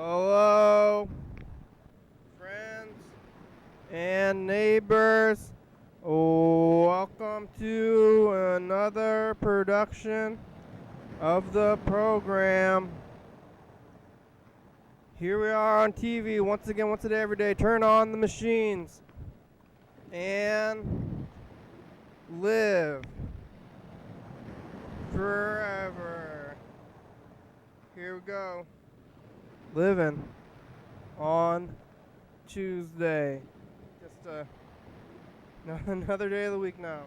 Hello, friends and neighbors. Welcome to another production of the program. Here we are on TV once again, once a day, every day. Turn on the machines and live forever. Here we go. Living on Tuesday. Just another day of the week now.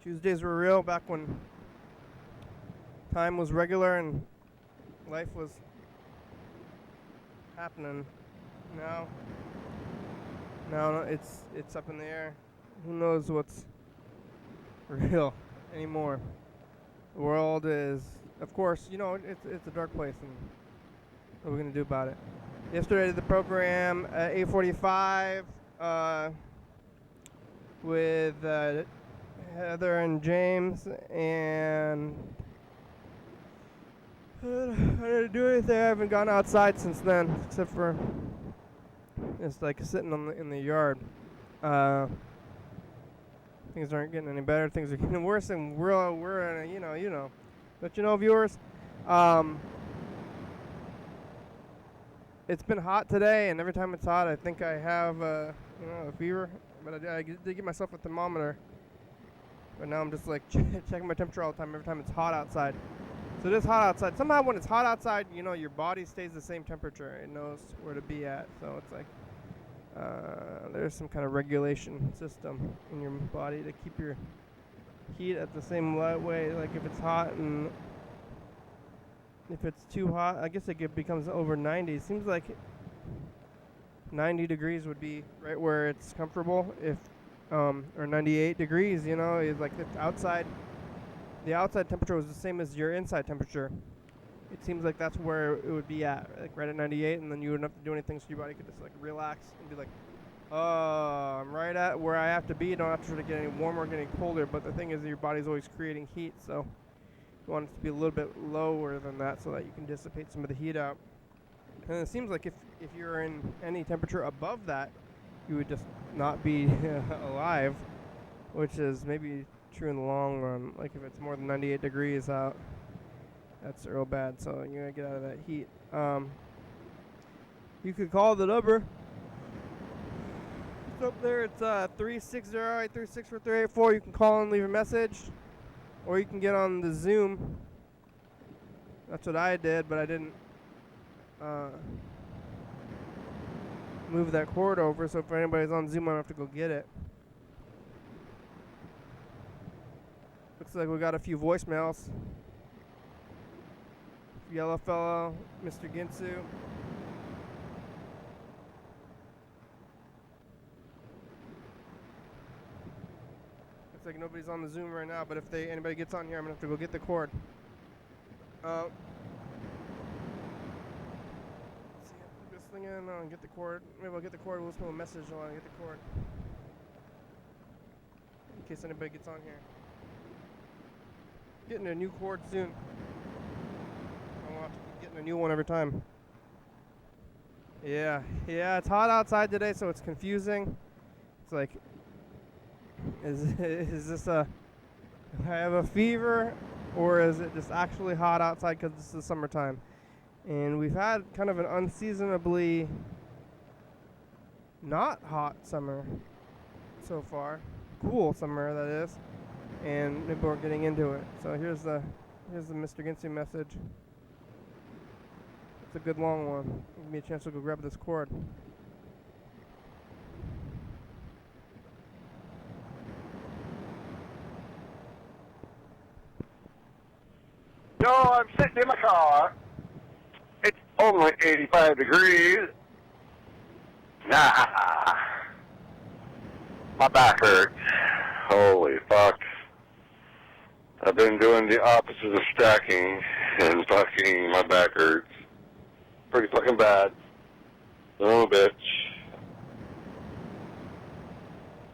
Tuesdays were real back when time was regular and life was happening. Now it's up in the air. Who knows what's real anymore? The world is, of course, it's a dark place, and what are we going to do about it? Yesterday I did the program at 8:45 with Heather and James, and I didn't do anything. I haven't gone outside since then, except for just like sitting in the yard. Things aren't getting any better. Things are getting worse, and we're in a, But viewers, it's been hot today, and every time it's hot, I think I have a fever. But I did get myself a thermometer, but now I'm just like checking my temperature all the time every time it's hot outside. So it is hot outside. Somehow when it's hot outside, your body stays the same temperature. It knows where to be at. So it's like there's some kind of regulation system in your body to keep your heat at the same way. Like if it's hot and if it's too hot, I guess it becomes over 90. It seems like 90 degrees would be right where it's comfortable. If or 98 degrees, is like the outside temperature was the same as your inside temperature. It seems like that's where it would be at, like right at 98, and then you wouldn't have to do anything, so your body could just like relax and be like, oh, I'm right at where I have to be. You don't have to try to get any warmer or get any colder, but the thing is your body's always creating heat, so you want it to be a little bit lower than that so that you can dissipate some of the heat out. And it seems like if you're in any temperature above that, you would just not be alive, which is maybe true in the long run. Like if it's more than 98 degrees out, that's real bad, so you gotta get out of that heat. You could call the number. It's up there. It's 360-836-4384. You can call and leave a message, or you can get on the Zoom. That's what I did, but I didn't move that cord over, so if anybody's on Zoom, I don't have to go get it. Looks like we got a few voicemails. Yellow Fellow, Mr. Ginsu. Looks like nobody's on the Zoom right now, but if anybody gets on here, I'm gonna have to go get the cord. Let's see, put this thing in and get the cord. Maybe I'll get the cord. We'll send a message while I get the cord, in case anybody gets on here. Getting a new cord soon. I won't have to keep getting a new one every time. Yeah, it's hot outside today, so it's confusing. It's like, is this do I have a fever, or is it just actually hot outside because this is summertime? And we've had kind of an unseasonably not hot summer so far. Cool summer, that is. And maybe we're getting into it. So here's the Mr. Ginsu message. It's a good long one. Give me a chance to go grab this cord. No, I'm sitting in my car. It's only 85 degrees. Nah. My back hurts. Holy fuck. I've been doing the opposite of stacking, and fucking my back hurts. Pretty fucking bad. Son of a bitch.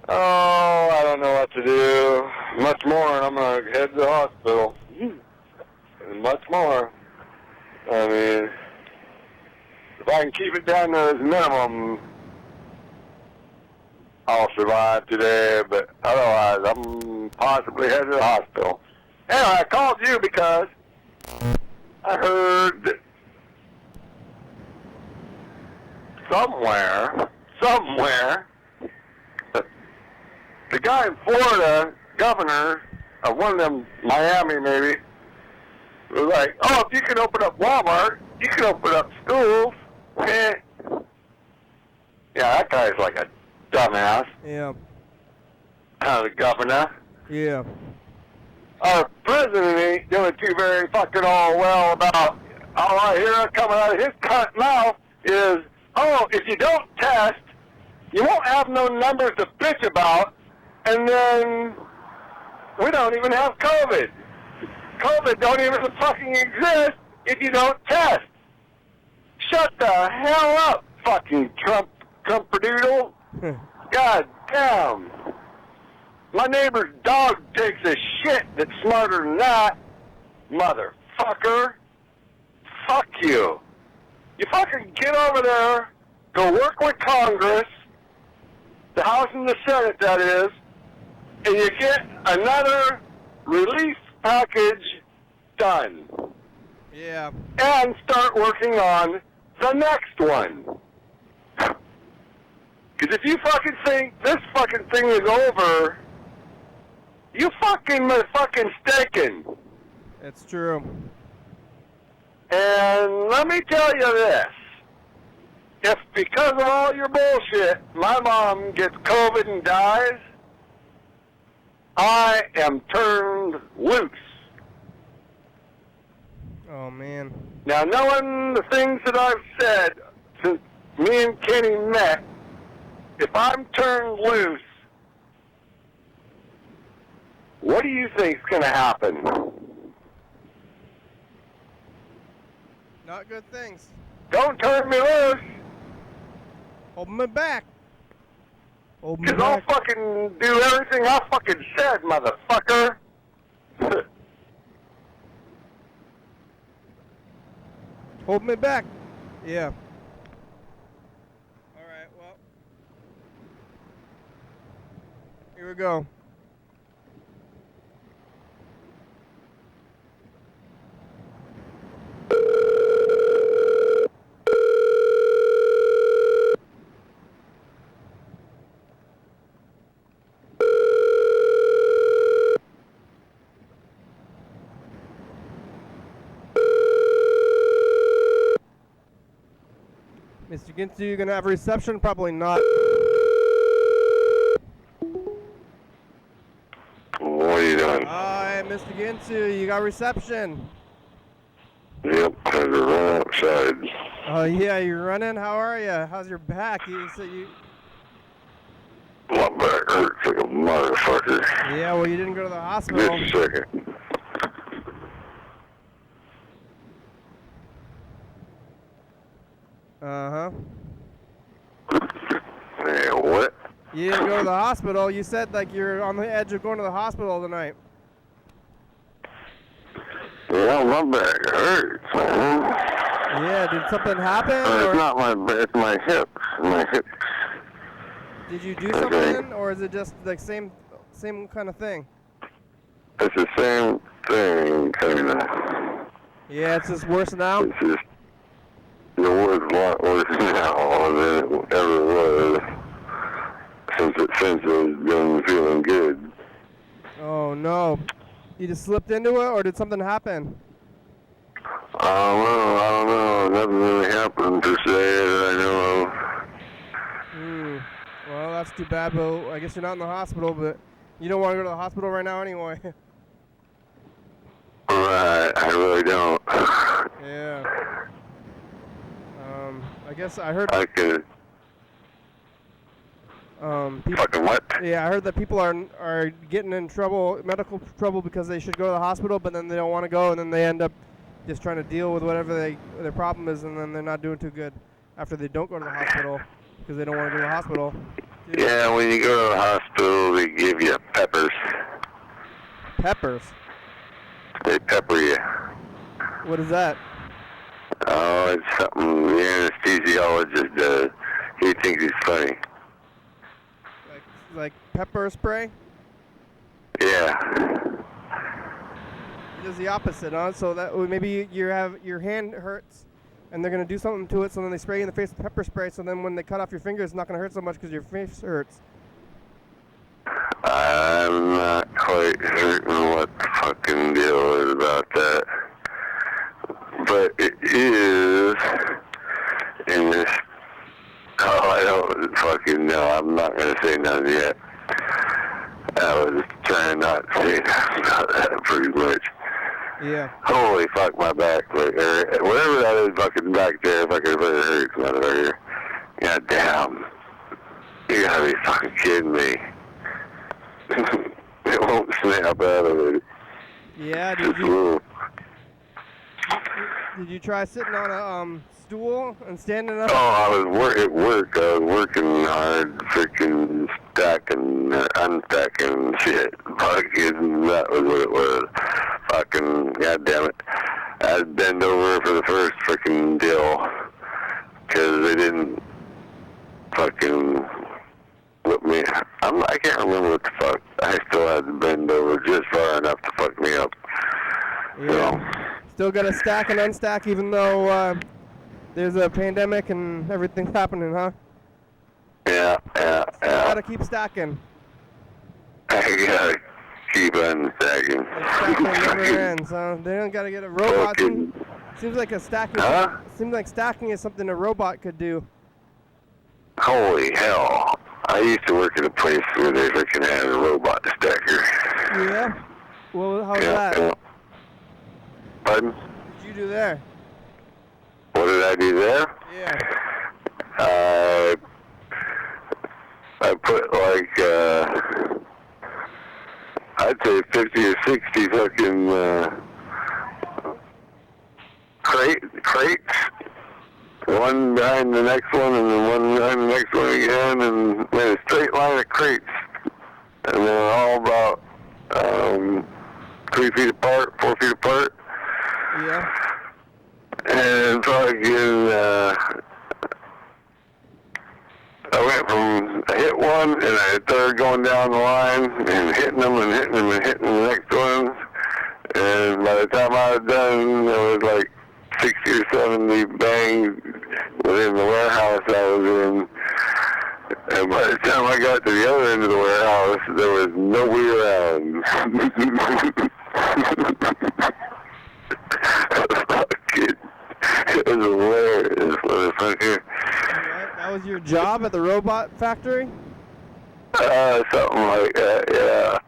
Oh, I don't know what to do. Much more, and I'm going to head to the hospital. and much more. I mean, if I can keep it down to its minimum, I'll survive today, but otherwise I'm possibly headed to the hospital. Anyway, I called you because I heard that somewhere, the guy in Florida, governor of one of them, Miami maybe, was like, oh, if you can open up Walmart, you can open up schools. Yeah, that guy's like a dumbass. Yeah. The governor. Yeah. Our president ain't doing too very fucking all well about, all I hear coming out of his cunt mouth is, oh, if you don't test, you won't have no numbers to bitch about, and then we don't even have COVID. COVID don't even fucking exist if you don't test. Shut the hell up, fucking Trump-doodle. God damn. My neighbor's dog takes a shit that's smarter than that. Motherfucker. Fuck you. You fucking get over there, go work with Congress, the House and the Senate, that is, and you get another relief package done. Yeah. And start working on the next one. Because if you fucking think this fucking thing is over, you fucking mistaken. It's true. And let me tell you this. If because of all your bullshit, my mom gets COVID and dies, I am turned loose. Oh, man. Now, knowing the things that I've said since me and Kenny met, if I'm turned loose, what do you think's going to happen? Not good things. Don't turn me loose, Hold me back. Hold me because I'll back. fucking do everything I fucking said, motherfucker. Hold me back. Yeah. All right, well. Here we go. Mr. Ginsu, you gonna have reception? Probably not. What are you doing? Hi, Mr. Ginsu, you got reception. Yep, I had to run outside. Oh yeah, you're running. How are you? How's your back? You said you. My back hurts like a motherfucker. Yeah, well, you didn't go to the hospital. Just a second. Uh-huh. Hey, what? You didn't go to the hospital. You said like you're on the edge of going to the hospital tonight. Yeah, my back hurts, man. Yeah, did something happen? It's Or not my back, it's my hips. My hips. did you do something, or is it just like same kind of thing? It's the same thing, kind of. Yeah, it's just worse now. It's just, it was a lot worse now than it ever was since it's been feeling good. Oh no, you just slipped into it, or did something happen? I don't know. Nothing really happened per se that I know of. Well, that's too bad, but I guess you're not in the hospital, but you don't want to go to the hospital right now anyway. Right, I really don't. Yeah. I guess I heard. I could. People, Fucking what? yeah, I heard that people are getting in trouble, medical trouble, because they should go to the hospital, but then they don't want to go, and then they end up just trying to deal with whatever their problem is, and then they're not doing too good after they don't go to the hospital because they don't want to go to the hospital. Dude. Yeah, when you go to the hospital, they give you peppers. Peppers. They pepper you. What is that? Oh, it's something the anesthesiologist does. He thinks it's funny. Like pepper spray? Yeah. He does the opposite, huh? So that maybe you have your hand hurts, and they're gonna do something to it. So then they spray you in the face with pepper spray. So then when they cut off your finger, it's not gonna hurt so much because your face hurts. I'm not quite certain what the fucking deal is about that. But it is in this. Oh, I don't fucking know. I'm not going to say nothing yet. I was trying not to say nothing about that pretty much. Yeah. Holy fuck, my back. Or whatever that is fucking back there, fucking really hurts, motherfucker. God damn. You gotta be fucking kidding me. It won't snap out of it. Yeah, did you try sitting on a stool and standing up? Oh, I was at work. I was working hard, freaking stacking, unstacking shit. Fucking, that was what it was. Fucking, goddamn it. I had to bend over for the first freaking deal because they didn't fucking whip me. I can't remember what the fuck. I still had to bend over just far enough to fuck me up. Yeah. So, still got to stack and unstack even though there's a pandemic and everything's happening, huh? yeah. Gotta keep stacking. I gotta keep unstacking. Stacking never ends, huh? They don't gotta get a robot. Seems like seems like stacking is something a robot could do. Holy hell. I used to work at a place where they freaking had a robot stacker. Yeah? Well, how's that? Yeah. Pardon? What did you do there? What did I do there? Yeah. I put like, I'd say 50 or 60 fucking crates. One behind the next one, and then one behind the next one again, and made a straight line of crates. And they're all about 3 feet apart, 4 feet apart. Yeah. And fucking, I hit one, and I started going down the line, and hitting them, and hitting them, and hitting the next ones. And by the time I was done, there was like 60 or 70 bangs within the warehouse I was in. And by the time I got to the other end of the warehouse, there was nobody around. It was hilarious, motherfucker. That was your job at the robot factory? Something like that, yeah.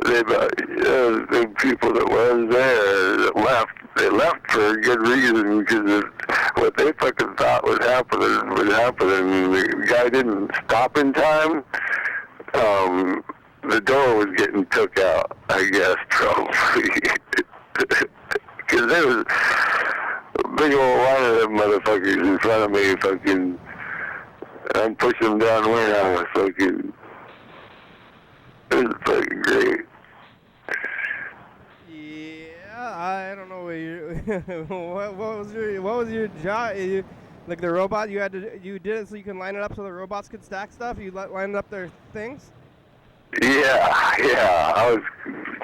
The people that was there that left, they left for a good reason because of what they fucking thought was happening. The guy didn't stop in time. The door was getting took out, I guess, probably. Because there was a big old line of them motherfuckers in front of me, fucking. I'm pushing them down the warehouse, fucking. It was fucking great. Yeah, I don't know what what was your job? Like the robot, you did it so you can line it up so the robots could stack stuff. You lined up their things. Yeah. I was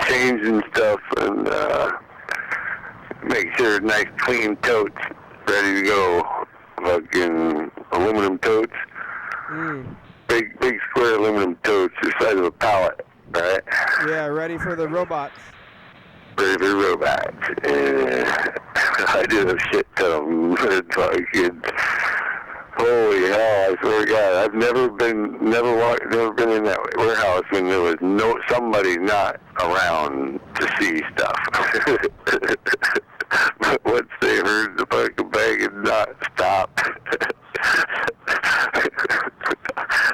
changing stuff and make sure nice clean totes ready to go. Fucking aluminum totes. Big square aluminum totes the size of a pallet, right? Yeah, ready for the robots. Ready for robots. I did a shit ton of them. Fucking holy hell! I swear to God, I've never been in that warehouse when there was somebody not around to see stuff. But once they heard the fucking bang and not stop,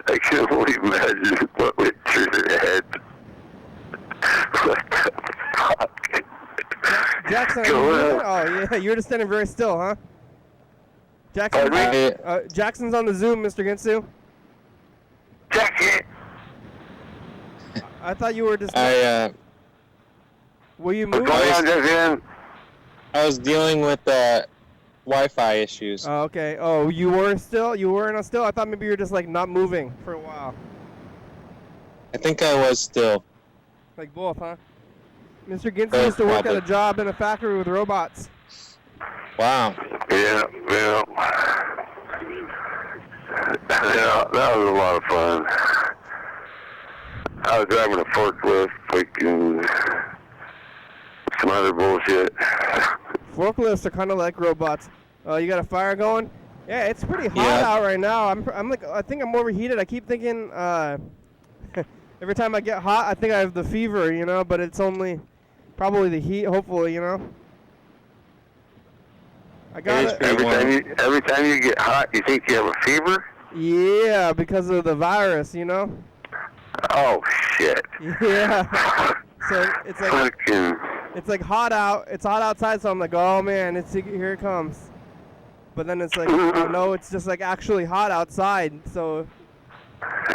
I can only imagine what went through their head. What the fuck? Jackson, yeah, you're just standing very still, huh? Jackson's on the Zoom, Mr. Ginsu. Jackson! I thought you were just... Will you move? What's going on, Jackson? I was dealing with Wi-Fi issues. Oh, okay. Oh, you weren't still? You weren't still? I thought maybe you were just like not moving for a while. I think I was still. Like both, huh? Mr. Ginsu used to work at a job in a factory with robots. Wow. Yeah. Yeah, that was a lot of fun. I was driving a forklift, freaking some other bullshit. Forklifts are kind of like robots. You got a fire going? Yeah, it's pretty hot out right now. I'm like, I think I'm overheated. I keep thinking, every time I get hot, I think I have the fever, you know, but it's only probably the heat, hopefully, you know. I got it. Every time you get hot, you think you have a fever? Yeah, because of the virus, you know. Oh shit. Yeah. So it's like fucking. It's like hot out. It's hot outside, so I'm like, oh man, here it comes. But then it's like, oh no, it's just like actually hot outside. So.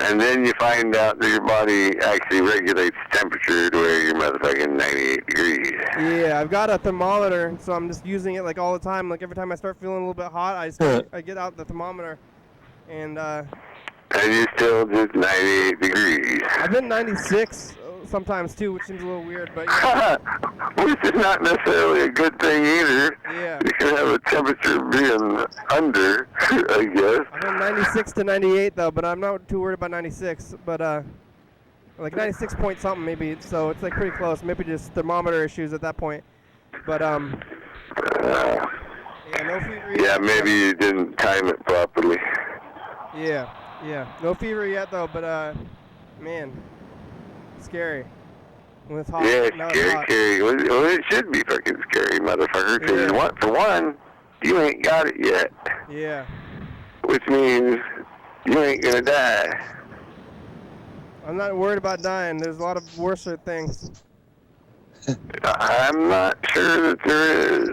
And then you find out that your body actually regulates temperature to where you're motherfucking 98 degrees. Yeah, I've got a thermometer, so I'm just using it like all the time. Like every time I start feeling a little bit hot, I get out the thermometer, and. And you're still just 98 degrees. I've been 96 sometimes too, which seems a little weird, but yeah. Which is not necessarily a good thing either. Yeah. You can have a temperature being under, I guess. I've been 96 to 98 though, but I'm not too worried about 96. But like 96 point something maybe, so it's like pretty close. Maybe just thermometer issues at that point. But yeah, no fever yet. Yeah, maybe you didn't time it properly. Yeah, no fever yet though, but man, scary when it's hot. Yeah, now scary. Well, it should be fucking scary, motherfucker, because for one, you ain't got it yet. Yeah. Which means you ain't gonna die. I'm not worried about dying. There's a lot of worse things. I'm not sure that there is.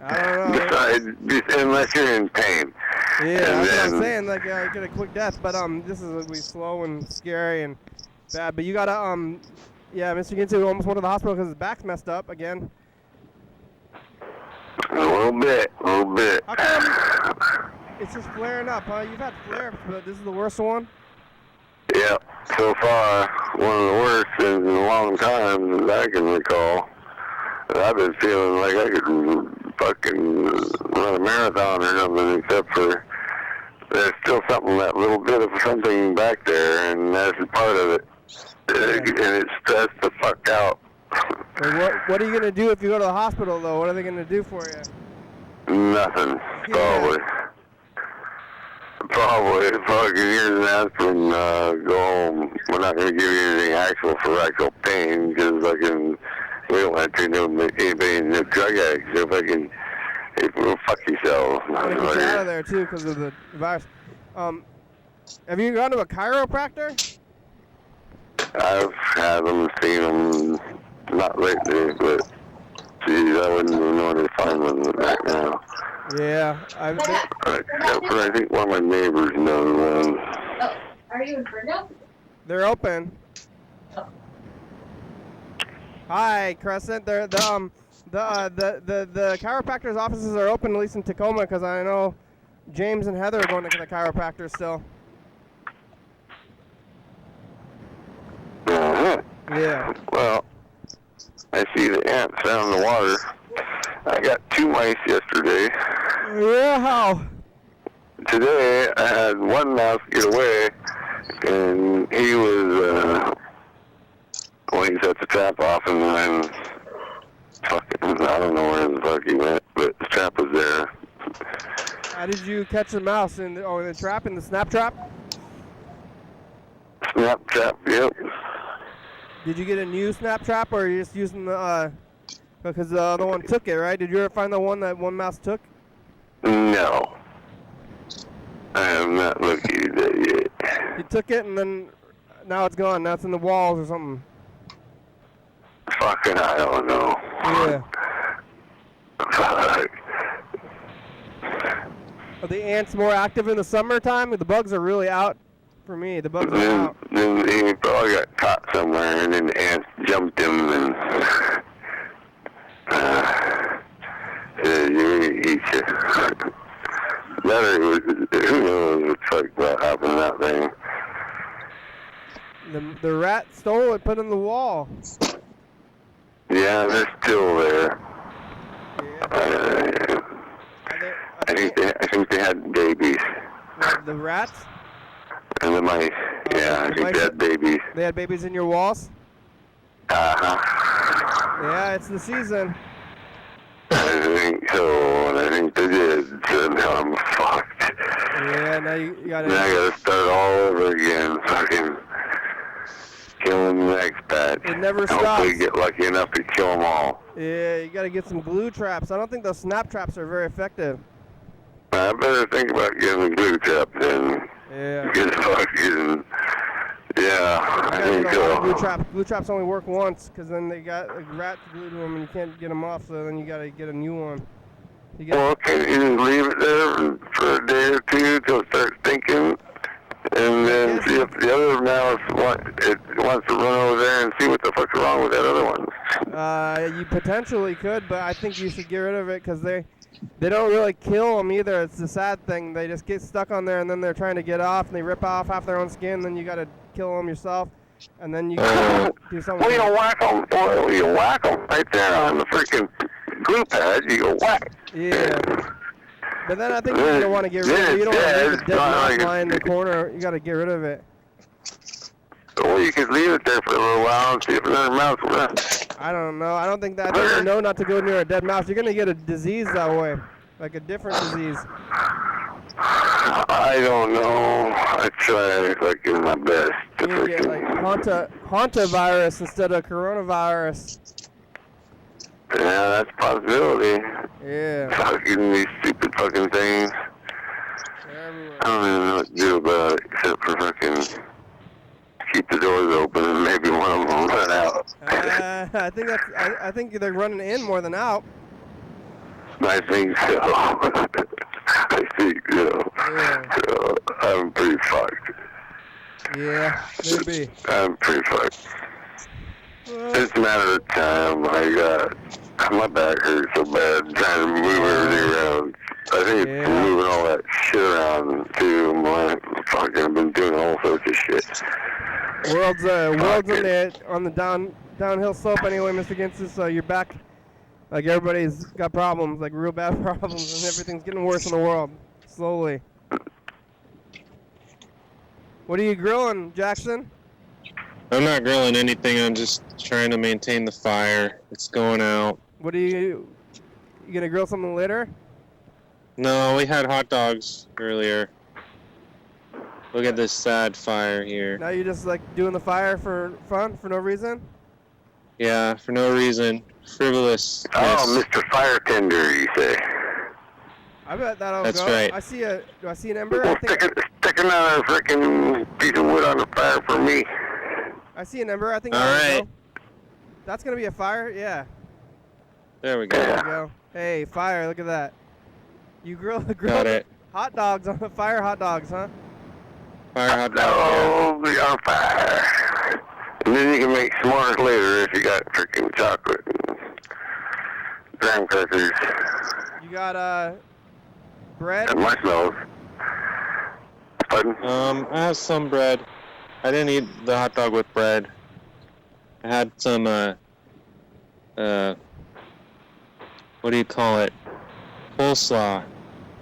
I don't know. Besides, unless you're in pain. Yeah, that's what I'm saying. Like, I get a quick death, but this is gonna be slow and scary and bad. But you gotta yeah, Mr. Ginsu almost went to the hospital because his back's messed up again. A little bit. How come it's just flaring up, huh? You've had flare-ups, but this is the worst one? Yep. So far, one of the worst in a long time that I can recall. I've been feeling like I could fucking run a marathon or something, except for there's still that little bit of something back there, and that's part of it. And it's stressed the fuck out. What are you going to do if you go to the hospital, though? What are they going to do for you? Nothing, probably. Probably. Fucking here's an aspirin, go home. We're not going to give you anything for actual pain, because we don't want to turn anybody into drug addicts. So fuck yourself. I'm going to get you out of there, too, because of the virus. Have you gone to a chiropractor? I've had them, seen them, not lately, but geez, I wouldn't even know where to find one right now. Yeah, except for I think one of my neighbors knows one. Oh, are you in Freddy? They're open. Oh. Hi, Crescent. The chiropractor's offices are open, at least in Tacoma, because I know James and Heather are going to the chiropractor still. Uh-huh. Yeah. Well, I see the ants down in the water. I got 2 mice yesterday. Yeah, how? Today, I had one mouse get away, and he was, he set the trap off, and then I don't know where the fuck he went, but the trap was there. How did you catch the mouse? In the trap, in the snap trap? Snap trap, yep. Did you get a new snap trap, or are you just using the, because the other one took it, right? Did you ever find the one that one mouse took? No. I have not located that yet. He took it, and then now it's gone. Now it's in the walls or something. Fucking, I don't know. Yeah. Fuck. Are the ants more active in the summertime? The bugs are really out for me. The bugs are out. Then he probably got caught somewhere, and then the ants jumped him, and battery was, who knows what happened to that thing. The rat stole it, put it in the wall. Yeah, they're still there. Yeah. I think they had babies. What, the rats? And the mice. Yeah, I think they had babies. They had babies in your walls? Uh-huh. Yeah, it's the season. I think so, and I think they did, so now I'm fucked. Yeah, now you gotta... Now I gotta start all over again, fucking killing the next batch. It never stops. Hopefully get lucky enough to kill them all. Yeah, you gotta get some glue traps. I don't think those snap traps are very effective. I better think about getting a glue trap then. Yeah. Get fucking... Yeah, I think so. Glue traps only work once, because then they got rats glued to them and you can't get them off, so then you gotta get a new one. Well, can you just leave it there for a day or two till it starts stinking? And then see if the other mouse wants to run over there and see what the fuck's wrong with that other one. You potentially could, but I think you should get rid of it, because they don't really kill them either. It's the sad thing. They just get stuck on there, and then they're trying to get off, and they rip off half their own skin, then you gotta kill them yourself, and then you can do something. Well, you whack them, boy. You whack them right there on the freaking glue pad. You go whack. Yeah. But then I think you don't want to get rid of it. You don't want to leave a dead mouse lying in the corner. You got to get rid of it. Or you could leave it there for a little while and see if another mouse will run. I don't know. I don't think that. I think you know not to go near a dead mouse. You're going to get a disease that way. Like a different disease. I don't know. I try like in my best. You can get like hantavirus instead of coronavirus. Yeah, that's a possibility. Yeah. Fucking these stupid fucking things. I don't even know what to do about it except for fucking keep the doors open and maybe one of them will run out. I think they're running in more than out. I think so. I think so. Yeah. So I'm pretty fucked. Yeah, maybe. I'm pretty fucked. It's a matter of time. My back hurts so bad trying to move everything around. I think it's moving all that shit around too. I've been doing all sorts of shit. World's on the downhill slope anyway, Mr. Ginsu, so you're back. Like everybody's got problems, like real bad problems, and everything's getting worse in the world, slowly. What are you grilling, Jackson? I'm not grilling anything. I'm just trying to maintain the fire. It's going out. What are you gonna grill something later? No, we had hot dogs earlier. Look at this sad fire here. Now you're just like doing the fire for fun, for no reason? Yeah, for no reason. Frivolous. Oh, Mr. Fire Tender, you say? I bet that'll That's go. right. Do I see an ember? Well, stick another freaking piece of wood on the fire for me. I see an ember. I think. All right. Go. That's gonna be a fire. Yeah. There we go. There we go. Hey, fire! Look at that. You grill Got it. hot dogs on the fire. Hot dogs, huh? Fire hot dog. Oh, be on fire. And then you can make s'mores later if you got freaking chocolate and graham crackers. You got bread? And marshmallows. Pardon? I have some bread. I didn't eat the hot dog with bread. I had some, what do you call it? Coleslaw.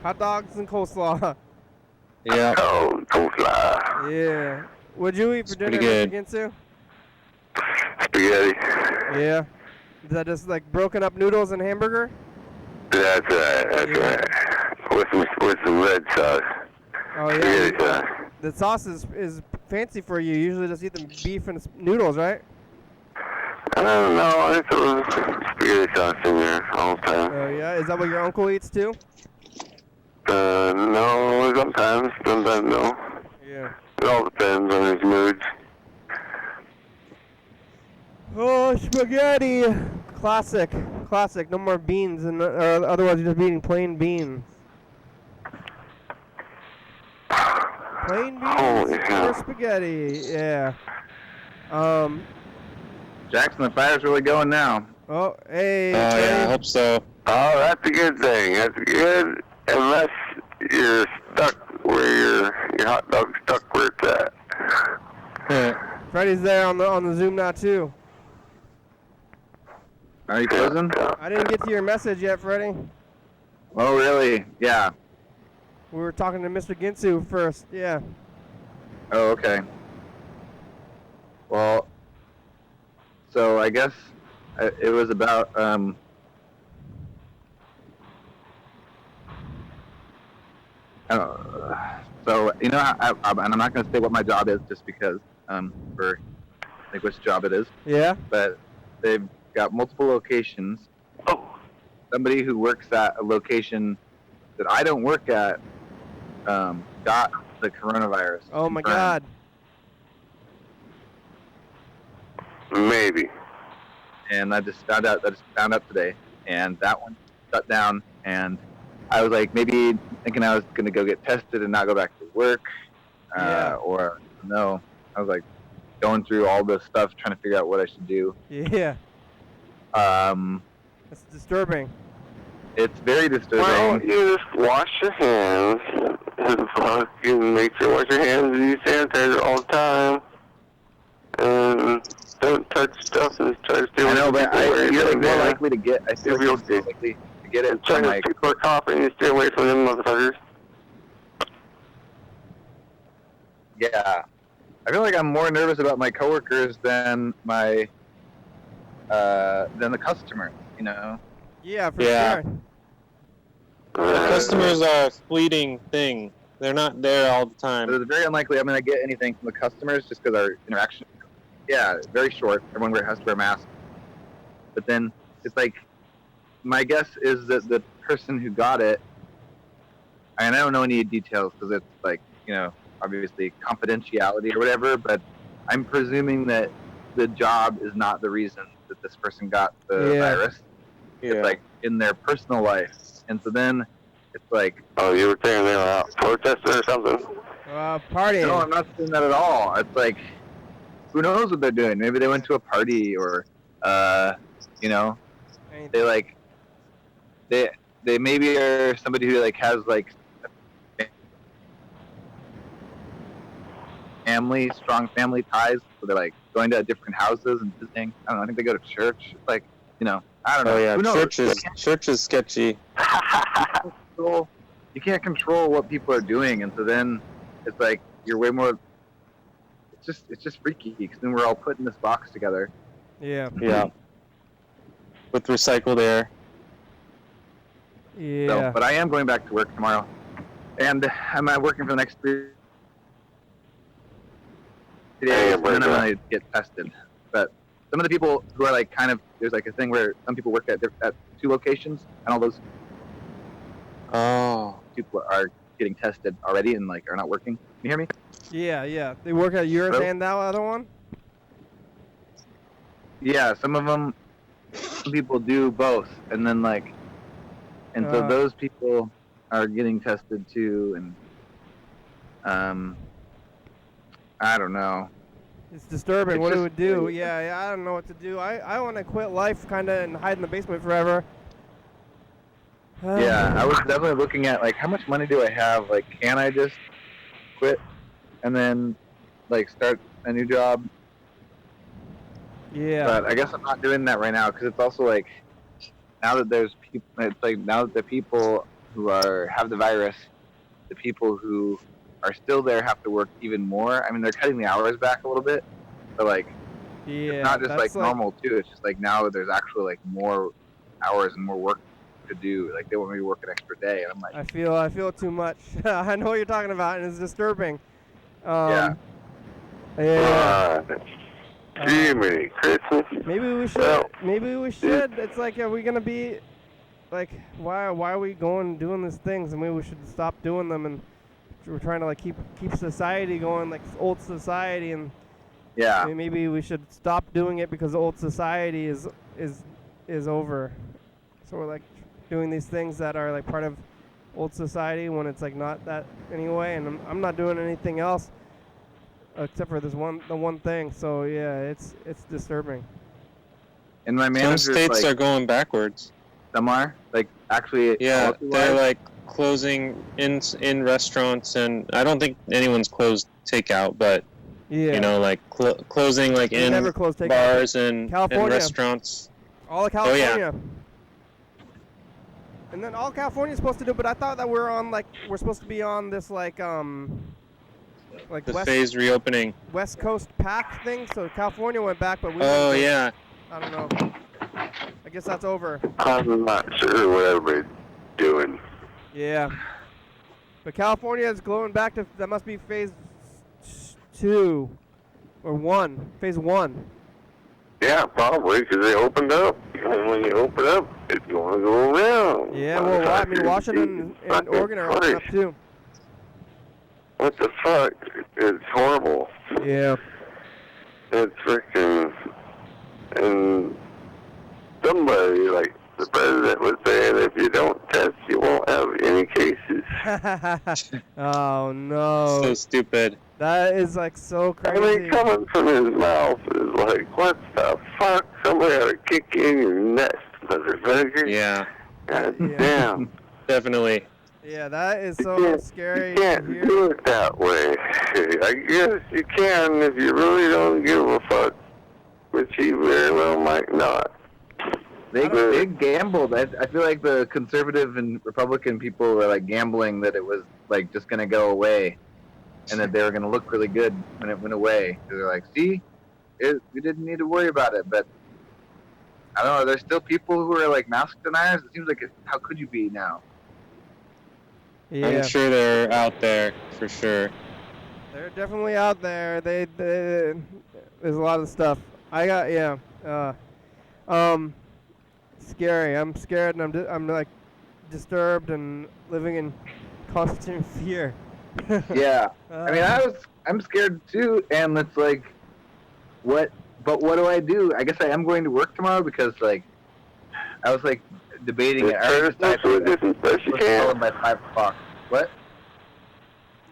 Hot dogs and coleslaw. Yeah. Oh, coleslaw. Yeah. What'd you eat for dinner, Pretty Mr. Ginsu? Spaghetti. Yeah. Is that just like broken up noodles and hamburger? That's right. With some red sauce. Oh yeah. Spaghetti sauce. The sauce is fancy for you. You usually just eat the beef and noodles, right? I don't know. It's a spaghetti sauce in there all the time. Oh yeah. Is that what your uncle eats too? No, sometimes no. Yeah. It all depends on his moods. Oh, spaghetti! Classic. No more beans, and otherwise you're just eating plain beans. Plain beans or spaghetti, yeah. Jackson, the fire's really going now. Oh, hey. Oh, yeah, I hope so. Oh, that's a good thing. That's good. Unless you're stuck where your hot dog's stuck where it's at. Freddy's there on the Zoom now too. Are you closing? I didn't get to your message yet, Freddy. Oh, really? Yeah. We were talking to Mr. Ginsu first. Yeah. Oh, okay. Well, so I guess it was about so you know, and I'm not going to say what my job is just because for like which job it is. Yeah. But they've got multiple locations. Oh. Somebody who works at a location that I don't work at got the coronavirus. Oh my confirmed. God. Maybe. And I just found out today, and that one shut down. And I was like, maybe thinking I was gonna go get tested and not go back to work, or no. I was like going through all this stuff, trying to figure out what I should do. Yeah. That's disturbing. It's very disturbing. Well, you just wash your hands and fucking make sure you wash your hands and use sanitizer all the time. And don't touch stuff and try to stay away I know, from but people where you're you're more likely to get. I feel If like you're you're more likely to get it. China, Like, people are coughing, you stay away from them motherfuckers. yeah, I feel like I'm more nervous about my coworkers than the customer. You know. Yeah, for Yeah. sure. Customers are a fleeting thing. They're not there all the time. So it's very unlikely I'm going to get anything from the customers just because our interaction, very short. Everyone has to wear masks. But then it's like, my guess is that the person who got it, and I don't know any details because it's like, obviously confidentiality or whatever, but I'm presuming that the job is not the reason that this person got the virus. Yeah. It's like in their personal life. And so then it's like, Oh, you were saying they were out protesting or something? Partying. no, I'm not saying that at all. It's like, who knows what they're doing? Maybe they went to a party or, they like, they maybe are somebody who like has like strong family ties. So they're like going to different houses and visiting. I don't know. I think they go to church. It's like, I don't know. Oh yeah, Who knows? church is sketchy. You can't control what people are doing, and so then it's like you're way more. It's just freaky because then we're all put in this box together. Yeah. Yeah. With recycled air. Yeah. So, but I am going back to work tomorrow, and I'm working for the next 3 days, and then I'm going to get tested. But some of the people who are like there's like a thing where some people work at 2 locations, and all those people are getting tested already and like are not working. Can you hear me? Yeah. They work at yours Hello? and that other one? Yeah, some people do both, and then so those people are getting tested too, and I don't know. It's disturbing. It's What it just would do? weird. Yeah. I don't know what to do. I want to quit life kind of and hide in the basement forever. Yeah, I was definitely looking at like how much money do I have? Like, can I just quit and then like start a new job? Yeah. But I guess I'm not doing that right now because it's also like now that there's people. It's like now that the people who have the virus, the people who are still there have to work even more. I mean, they're cutting the hours back a little bit, but like it's not just like normal too. It's just like now that there's actually like more hours and more work to do. Like they want me to work an extra day, and I'm like, I feel too much. I know what you're talking about, and it's disturbing. Yeah. Jiminy Christmas. Maybe we should. Well, Maybe we should. It's like, are we gonna be like, why are we going and doing these things? And maybe we should stop doing them. And we're trying to like keep society going, like old society, and yeah. maybe we should stop doing it because old society is over. So we're like doing these things that are like part of old society when it's like not that anyway. And I'm not doing anything else except for the one thing. So yeah, it's disturbing. And my Some manager's states like, are going backwards. some are like actually. Yeah, they're like closing in restaurants, and I don't think anyone's closed takeout, but Yeah. you know, like closing like They in never close takeout. bars and California. restaurants. All of Oh, yeah. California. And then all California's supposed to do, but I thought that we're supposed to be on this like The West phased reopening. West Coast pack thing. So California went back, but we Oh went- yeah. I don't know. I guess that's over. I'm not sure what everybody's doing. Yeah. But California is going back to, that must be phase 2 or 1. Phase 1. Yeah, probably, because they opened up. And when you open up, it's going to go around. Yeah, well, I mean, Washington and Oregon are opening up too. What the fuck? It's horrible. Yeah. It's freaking... And somebody, like the president was saying, if you don't test, you won't have any cases. Oh, no. So stupid. That is like so I crazy. mean, coming from his mouth is like, what the fuck? Somebody ought to kick you in your nuts, motherfucker. Yeah, God Yeah. damn. definitely. Yeah, that is You so can't- scary You to can't hear. do it that way. I guess you can if you really don't give a fuck, which he very well might not. They gambled. I feel like the conservative and Republican people were like gambling that it was like just gonna go away, and that they were gonna look really good when it went away. They're like, see, we didn't need to worry about it. But I don't know. There's still people who are like mask deniers. It seems like how could you be now? Yeah, I'm sure they're out there for sure. they're definitely out there. They there's a lot of stuff. Scary. I'm scared, and I'm like disturbed and living in constant fear. Yeah. I mean, I'm scared too, and it's like, what? But what do I do? I guess I am going to work tomorrow because like, I was like debating it. I was That's what this is best you can. by 5 o'clock. What?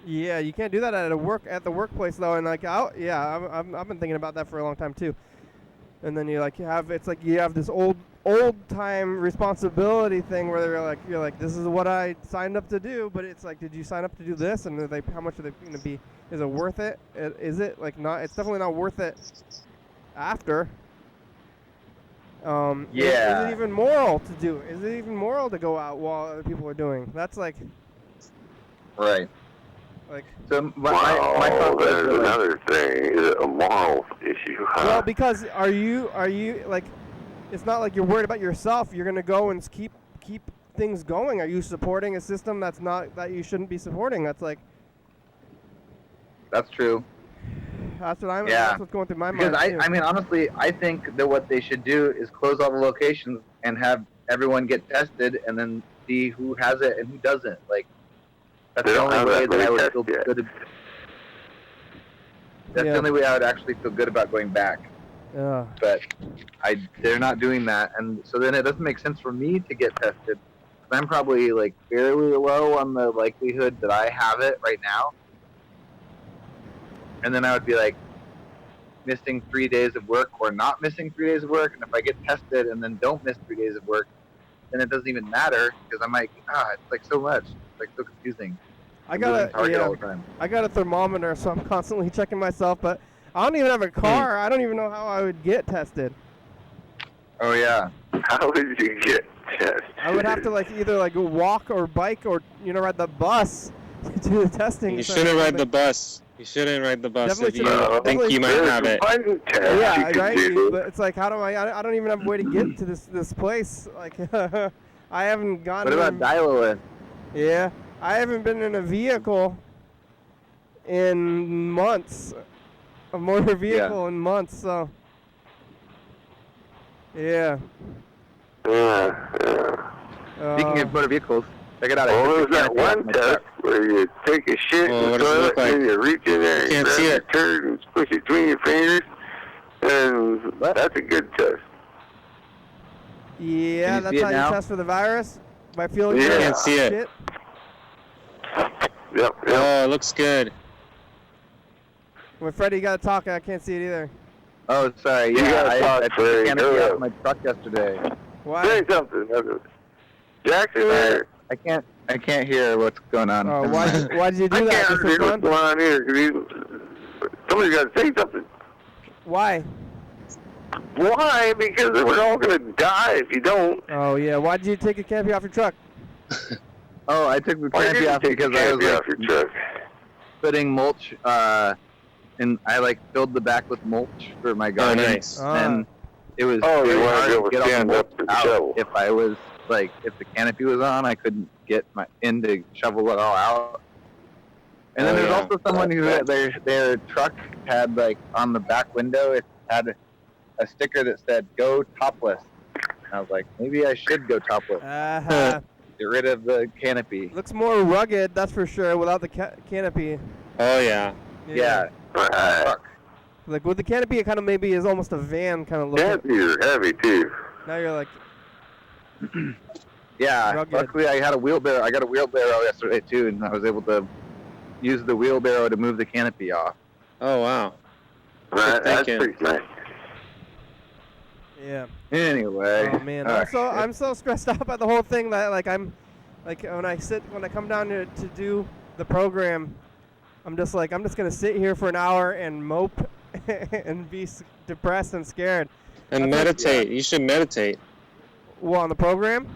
Yeah, you can't do that at the workplace though, and like I've been thinking about that for a long time too. And then you have this old time responsibility thing where you're like this is what I signed up to do, but it's like, did you sign up to do this? And how much are they going to be? Is it worth it? Is it like not? It's definitely not worth it after. Is it even moral to do? Is it even moral to go out while other people are doing? That's like Right. like. So my Well, thought was there's like, another thing. Is it a moral issue? Well, because are you like, it's not like you're worried about yourself. You're gonna go and keep things going. Are you supporting a system that you shouldn't be supporting? That's like, that's true. that's what I'm. Yeah. That's what's going through my Because mind. I mean, honestly, I think that what they should do is close all the locations and have everyone get tested, and then see who has it and who doesn't. Like, that's They the don't only have way that that I many would tests feel yet. good. That's Yeah. the only way I would actually feel good about going back. Yeah. But they're not doing that, and so then it doesn't make sense for me to get tested. I'm probably like fairly low on the likelihood that I have it right now, and then I would be like missing 3 days of work or not missing 3 days of work. And if I get tested and then don't miss 3 days of work, then it doesn't even matter because I'm like, it's like so much, it's like so confusing. I I'm got losing Target all the time. I got a thermometer, so I'm constantly checking myself. But I don't even have a car. I don't even know how I would get tested. Oh yeah. How would you get tested? I would have to either walk or bike or ride the bus to do the testing. You so shouldn't ride something. the bus. You shouldn't ride the bus if Definitely you shouldn't. think you might There's have it. one test Yeah, you could right. do. But it's like, how do I don't even have a way to get to this place. Like, I haven't gotten. What about dial-in? Yeah, I haven't been in a vehicle in months. A motor vehicle in months. So. Yeah. Yeah. Speaking of motor vehicles, check it out. Well, there's that one test where you take a shit Oh, in what the does it toilet look like? and you reach in there and Can't grab see your it. turd and squish it between your fingers. And that's a good test. Yeah, Can you that's see it how now? you test for the virus. By feeling Yeah. your Can't see it. shit. Yep. Oh, it looks good. When Freddy, you gotta talk. I can't see it either. Oh, sorry. You Yeah, gotta I talk, took Freddy. the canopy Go off up. my truck yesterday. Why? Say something. Jackson, I can't hear what's going on. Oh, why did you do I that? can't Just for understand what's fun? going on here. Somebody's got to say something. Why? Why? Because we're all going to die if you don't. Oh yeah. Why did you take a canopy off your truck? Oh, I took the Why canopy did you off take the because I was canopy off your truck? putting mulch, and I filled the back with mulch for my Oh, garden. nice. And it was Oh, you very wanted to hard be able to to get all the stand mulch up and out. shovel. If I was if the canopy was on, I couldn't get my in to shovel it all out. And then Oh, there's yeah. also someone who their truck had on the back window, it had a sticker that said "Go topless." And I was like, maybe I should go topless. Get rid of the canopy. Looks more rugged, that's for sure, without the canopy. Oh, yeah. Yeah. Fuck. Like with the canopy, it kind of maybe is almost a van kind of looking. Canopies are heavy, too. Now you're like, Yeah. rugged. Luckily, I had a wheelbarrow. I got a wheelbarrow yesterday too, and I was able to use the wheelbarrow to move the canopy off. Oh, wow. That's thinking. pretty nice. yeah. Anyway. Oh man, I'm so stressed out by the whole thing that when I come down to do the program, I'm just gonna sit here for an hour and mope and be depressed and scared. And meditate. You should meditate. Well, on the program,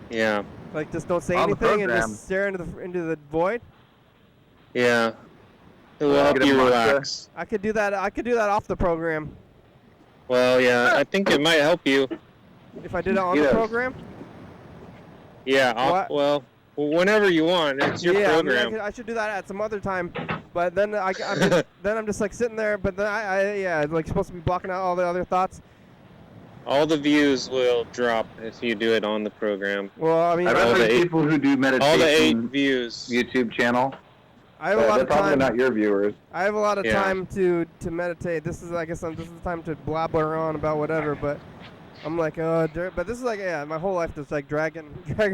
Yeah. like just don't say On the anything and program. just stare into the void. Yeah. It will help Get a you mantra. relax. I could do that off the program Well, yeah, I think it might help you. if I did it on Yes. the program. Yeah, What? well, whenever you want. It's your Yeah, program. I should do that at some other time, but then I'm just like sitting there. But then I supposed to be blocking out all the other thoughts. All the views will drop if you do it on the program. Well, I mean, I've All heard the eight- people who do meditation All the 8 views. YouTube channel. I have a lot They're of probably time. not your viewers. I have a lot of Yeah. time to meditate. This is this is the time to blabber on about whatever. But I'm like, but this is my whole life just dragging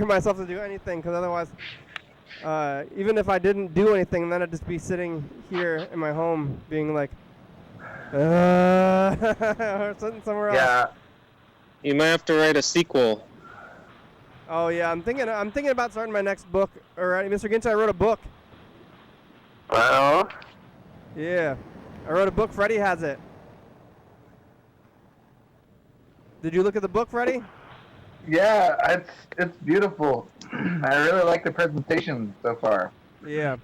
myself to do anything, because otherwise, even if I didn't do anything, then I'd just be sitting here in my home being like, or sitting somewhere else. Yeah. You might have to write a sequel. Oh yeah, I'm thinking about starting my next book. Or Mr. Ginsu, I wrote a book. Well, Yeah, I wrote a book. Freddy has it. Did you look at the book, Freddy? Yeah, it's beautiful. I really like the presentation so far. Yeah.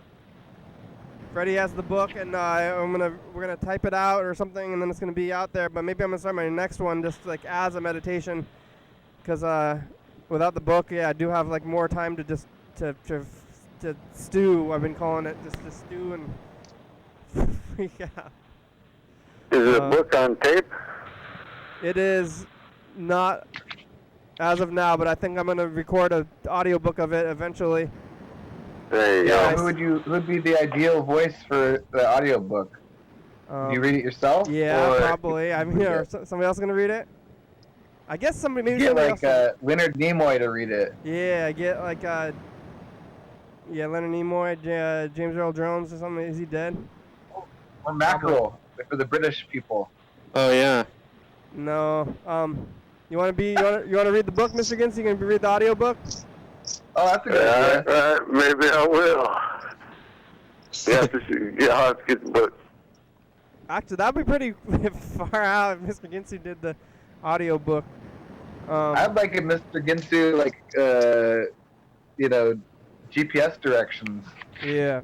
Freddy has the book, and we're gonna type it out or something, and then it's gonna be out there. But maybe I'm gonna start my next one just as a meditation, because without the book, I do have more time to just to stew. I've been calling it just to stew and freak out. is it a book on tape? It is not as of now, but I think I'm gonna record an audiobook of it eventually. There you Yeah, go. who would be the ideal voice for the audiobook? Do you read it yourself? Yeah, or probably. I mean, or somebody else gonna read it? I guess somebody get somebody else. Leonard Nimoy to read it. Yeah, I get Leonard Nimoy, James Earl Jones or something. Is he dead? Or Mackerel for the British people. Oh, yeah. No. You wanna read the book, Mr. Ginsu? You gonna read the audiobook? Oh, that's a good idea. Maybe I will. I'll have to get the book. Actually, that'd be pretty far out if Mr. Ginsu did the audiobook. I'd like a Mr. Ginsu, GPS directions. Yeah.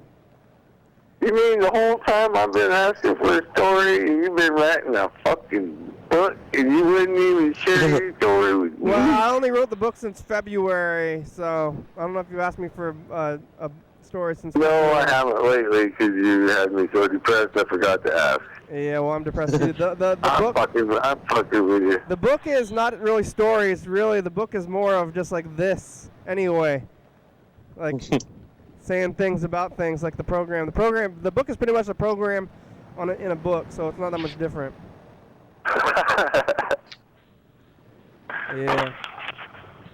You mean the whole time I've been asking for a story and you've been writing a fucking book and you wouldn't even share your story with me? Well, I only wrote the book since February, so I don't know if you asked me for a story since No, February. I haven't lately because you had me so depressed I forgot to ask. Yeah, well, I'm depressed too. The I'm book. fucking with you. The book is not really stories. Really, the book is more of just this. Anyway, saying things about things like the program. The book is pretty much a program in a book, so it's not that much different. Yeah.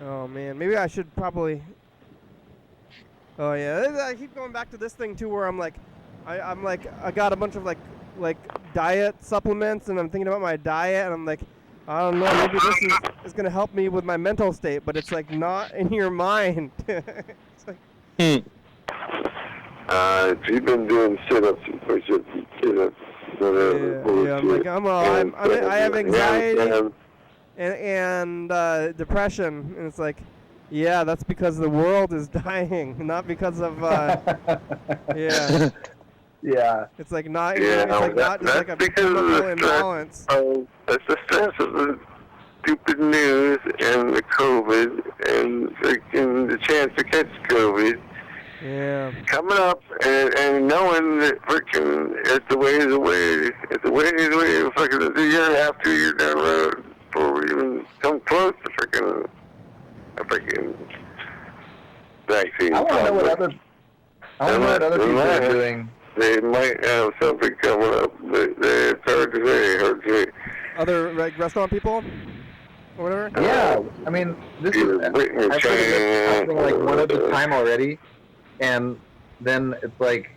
Oh man, maybe I should probably. Oh yeah, I keep going back to this thing too, where I'm I got a bunch of diet supplements, and I'm thinking about my diet, and I'm like, I don't know, maybe this is. is gonna help me with my mental state, but it's like not in your mind. It's like, If you've been doing sit-ups and push-ups and sit-ups, whatever. yeah, I'm like, I have anxiety and depression, and it's like, yeah, that's because the world is dying, not because of yeah. Yeah. It's like not. Yeah, It's like not just like a chemical imbalance. That's the stress of the stupid news and the COVID and freaking the chance to catch COVID. Yeah. Coming up and knowing that freaking it's the way, fucking a year and a half, 2 years down the road before we even come close to freaking a freaking vaccine. I want to know what other people are doing. They might have something coming up. It's hard to say. Other like restaurant people, or whatever. Yeah, I mean, this is I've heard of this happening like one at a time already, and then it's like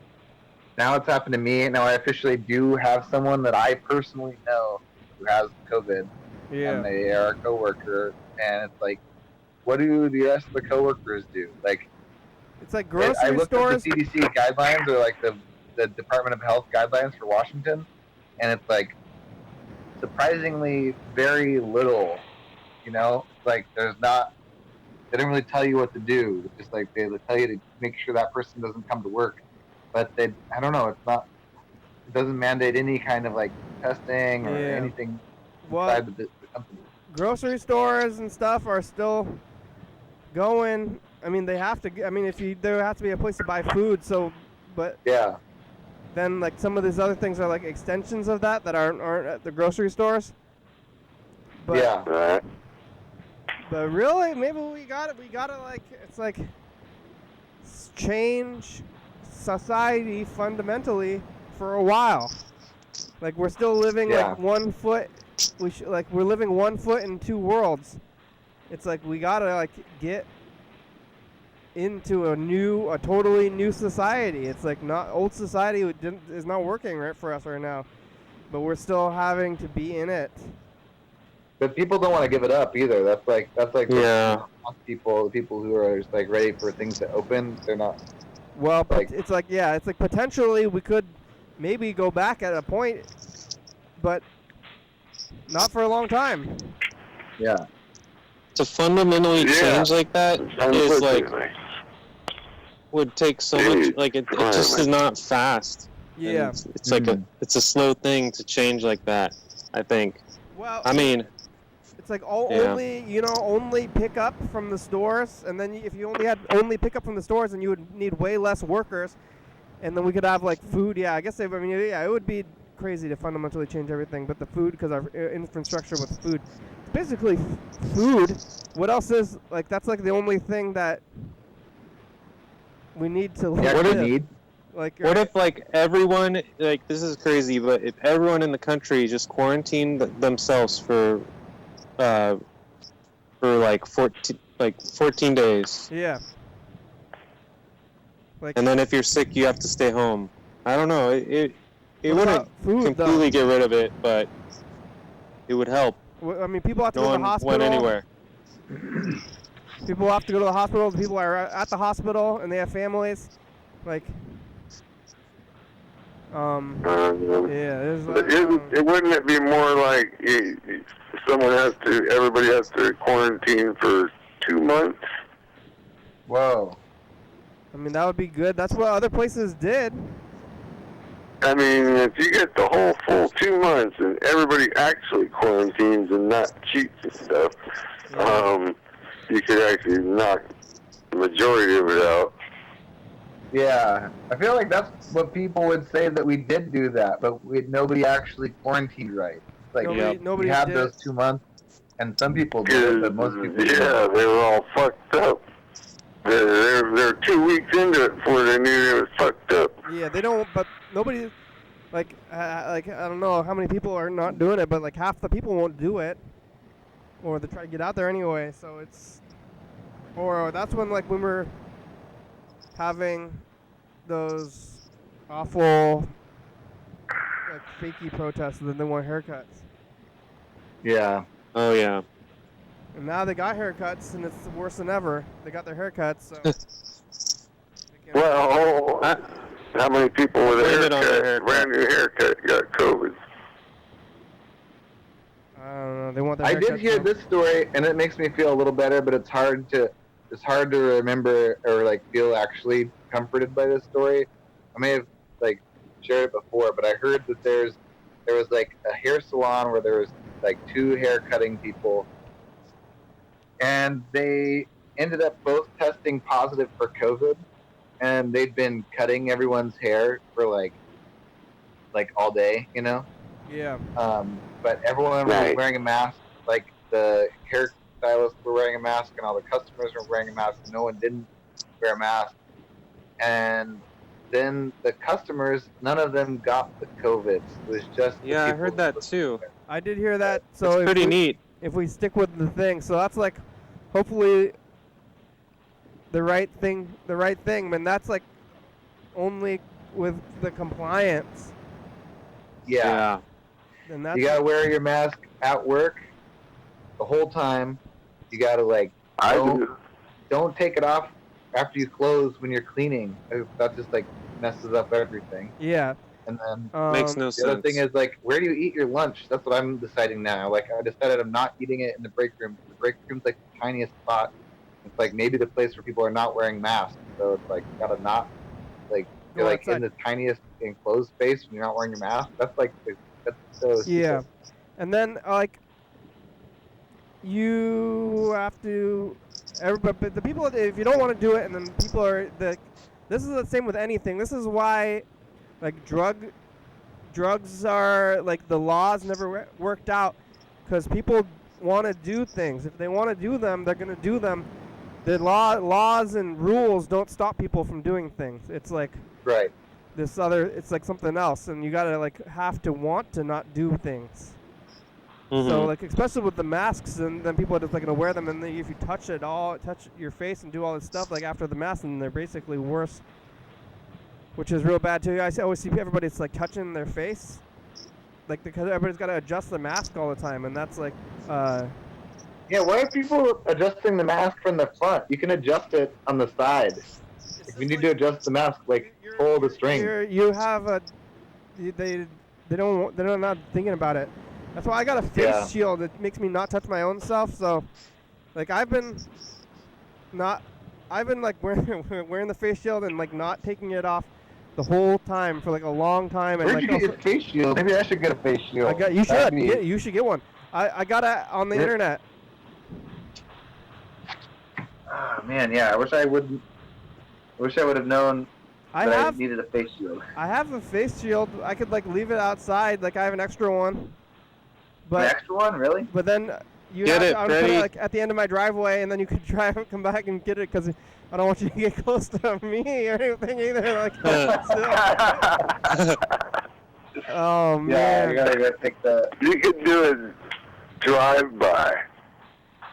now it's happened to me. Now I officially do have someone that I personally know who has COVID, and they are a coworker, and it's like, what do the rest of the coworkers do? Like, it's like grocery I looked stores. at the CDC guidelines, or like the Department of Health guidelines for Washington, and it's like surprisingly very little. You know, it's like they don't really tell you what to do. It's just like they tell you to make sure that person doesn't come to work, but I don't know. It doesn't mandate any kind of like testing or anything. Well, grocery stores and stuff are still going. I mean, they have to. I mean, there has to be a place to buy food. So, but yeah. Then like some of these other things are like extensions of that aren't at the grocery stores. But, yeah. But really, maybe we gotta like, it's like change society fundamentally for a while. Like we're still living like 1 foot. We're living 1 foot in two worlds. It's like we gotta like get into a totally new society. It's like not old society is not working right for us right now, but we're still having to be in it. But people don't want to give it up either. That's like the people who are just like ready for things to open. They're not. Well, like, it's like potentially we could maybe go back at a point, but not for a long time. Yeah. To fundamentally change like that is like would take so much. Like it just is not fast. Yeah. It's like it's a slow thing to change like that. I think. Well, I mean, it's like only pick up from the stores, and then if you only pick up from the stores, and you would need way less workers, and then we could have like food. Yeah, I guess it would be crazy to fundamentally change everything, but the food, because our infrastructure with food, basically food. What else is like? That's like the only thing that we need to live. What do you need? Like, what if like everyone, like, this is crazy, but if everyone in the country just quarantined themselves for like 14 days. Yeah. Like, and then if you're sick, you have to stay home. I don't know. It wouldn't completely get rid of it, but it would help. I mean, people have to go to the hospital. No one went anywhere. People have to go to the hospital. The people are at the hospital and they have families. Like, it wouldn't it be more like everybody has to quarantine for 2 months? Whoa. I mean, that would be good. That's what other places did. I mean, if you get the whole full 2 months and everybody actually quarantines and not cheats and stuff, you could actually knock the majority of it out. Yeah, I feel like that's what people would say, that we did do that, but nobody actually quarantined right. Like, nobody we had did. those 2 months, and some people did, but most people didn't. Yeah, they were all fucked up. They're 2 weeks into it before they knew they was fucked up. Yeah, they don't, but nobody, like I don't know how many people are not doing it, but like half the people won't do it, or they try to get out there anyway, so it's, or that's when like when we're having those awful like fakey protests and then they want haircuts. Yeah. Oh yeah. And now they got haircuts, and it's worse than ever. They got their haircuts, so. Well, how many people with a haircut, brand new haircut, got COVID? I don't know. They want their I haircuts did hear now. this story, and it makes me feel a little better, but it's hard to remember or like feel actually comforted by this story. I may have like shared it before, but I heard that there was like a hair salon where there was like 2 hair cutting people, and they ended up both testing positive for COVID, and they'd been cutting everyone's hair for like all day, you know. Yeah. But everyone was wearing a mask. Like the hairstylists were wearing a mask, and all the customers were wearing a mask. And no one didn't wear a mask. And then the customers, none of them got the COVID. It was just Yeah, I heard that too. I did hear that. So it's pretty neat. If we stick with the thing, so that's like, hopefully, the right thing. And that's like only with the compliance. Yeah. And that's You gotta wear your mask at work the whole time. You gotta like don't take it off after you close when you're cleaning. That just like messes up everything. Yeah. And then Makes no the sense. other thing is like, where do you eat your lunch? That's what I'm deciding now. Like I decided I'm not eating it in the break room. The break room's like the tiniest spot. It's like maybe the place where people are not wearing masks. So it's like you gotta not like you're like in the tiniest enclosed space when you're not wearing your mask. That's like that's so stupid. Yeah. And then like you have to but the people, if you don't want to do it, and then people are this is the same with anything. This is why like drugs are like the laws never worked out, because people want to do things. If they want to do them, they're going to do them. The laws and rules don't stop people from doing things. It's like right. It's like something else, and you gotta like have to want to not do things. Mm-hmm. So like especially with the masks, and then people are just like gonna wear them, and then if you touch your face and do all this stuff like after the mask, and they're basically worse, which is real bad too. I always see everybody's like touching their face, like because everybody's gotta adjust the mask all the time, and that's like. Yeah, why are people adjusting the mask from the front? You can adjust it on the side. If you need to adjust the mask, like pull the string. You have a, they're not thinking about it. That's why I got a face shield. It makes me not touch my own self. So, like I've been like wearing the face shield and like not taking it off the whole time for like a long time. And Where'd like you get your face shield? Maybe I should get a face shield. You should get one. I got it on the internet. Oh man, yeah. I wish I would have known that I needed a face shield. I have a face shield. I could like leave it outside. Like I have an extra one. But an extra one, really? But then you get have to Freddy. put it like at the end of my driveway, and then you could come back and get it, because I don't want you to get close to me or anything either. Like, oh man. Yeah, you gotta go take the. You could do a drive-by.